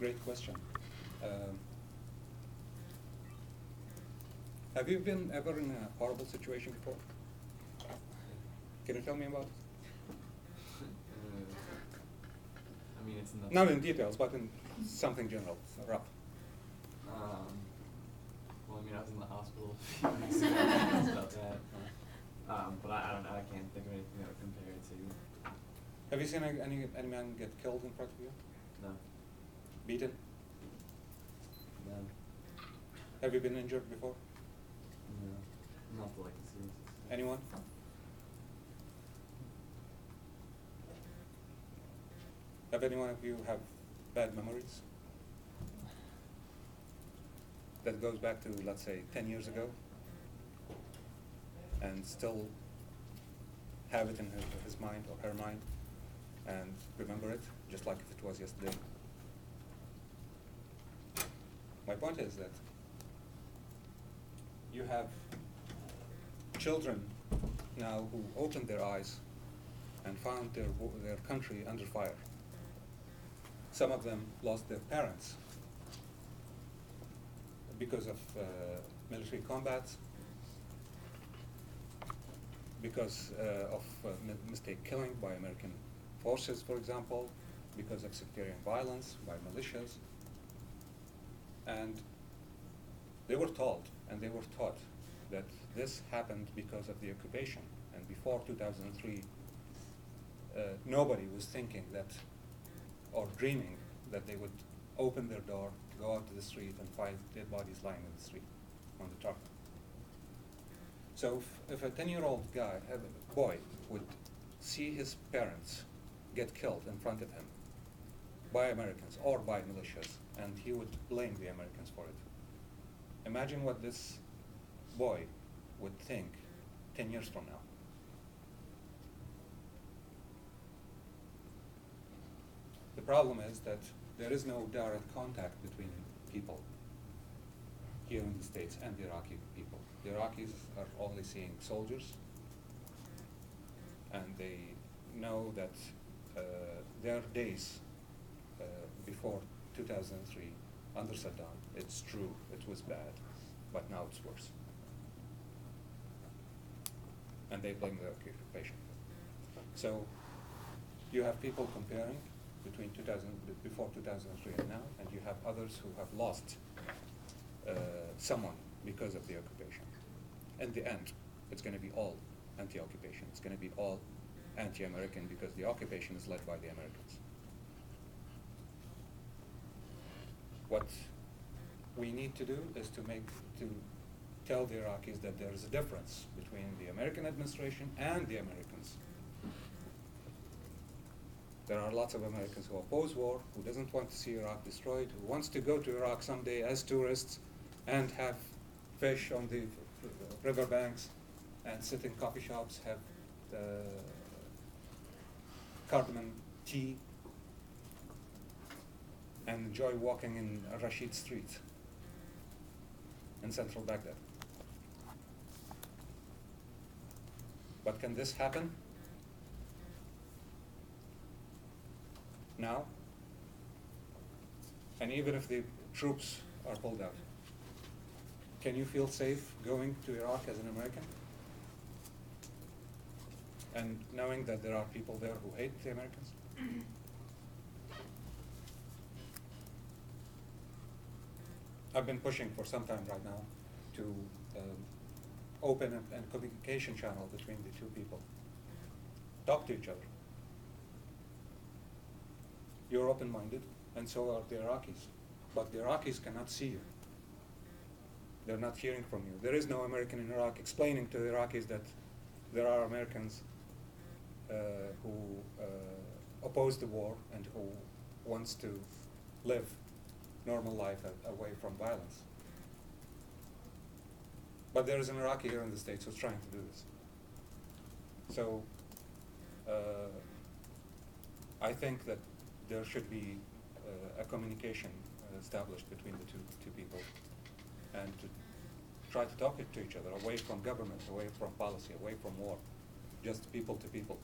great question. Have you been ever in a horrible situation before? Can you tell me about it? I mean, it's not in details, but in something general, rough. Well, I mean, I was in the hospital a few weeks ago about that. But I don't know. I can't think of anything that would compare it to. Have you seen any man get killed in front of you? No. Beaten? No. Have you been injured before? No. Not like a serious. Anyone? Have any one of you have bad memories? That goes back to, let's say, 10 years ago, and still have it in his mind or her mind, and remember it, just like if it was yesterday. My point is that you have children now who opened their eyes and found their country under fire. Some of them lost their parents because of military combat, because of mistake killing by American forces, for example, because of sectarian violence by militias. And they were told and they were taught that this happened because of the occupation. And before 2003, nobody was thinking that or dreaming that they would open their door, go out to the street, and find dead bodies lying in the street on the tarmac. So if a 10-year-old boy would see his parents get killed in front of him by Americans or by militias, and he would blame the Americans for it, imagine what this boy would think 10 years from now. The problem is that there is no direct contact between people here in the States and the Iraqi people. The Iraqis are only seeing soldiers, and they know that their days before 2003 under Saddam, it's true, it was bad, but now it's worse. And they blame the occupation. So you have people comparing between before 2003 and now, and you have others who have lost someone because of the occupation. In the end, it's going to be all anti-occupation. It's going to be all anti-American because the occupation is led by the Americans. What we need to do is to tell the Iraqis that there is a difference between the American administration and the Americans. There are lots of Americans who oppose war, who doesn't want to see Iraq destroyed, who wants to go to Iraq someday as tourists and have fish on the riverbanks and sit in coffee shops, have cardamom tea, and enjoy walking in Rashid Street in central Baghdad. But can this happen now? And even if the troops are pulled out, can you feel safe going to Iraq as an American? And knowing that there are people there who hate the Americans? I've been pushing for some time right now to open a communication channel between the two people. Talk to each other. You're open-minded, and so are the Iraqis. But the Iraqis cannot see you. They're not hearing from you. There is no American in Iraq explaining to the Iraqis that there are Americans who oppose the war and who wants to live normal life away from violence. But there is an Iraqi here in the States who's trying to do this. So I think that there should be a communication established between the two people, and to try to talk to each other away from government, away from policy, away from war, just people to people.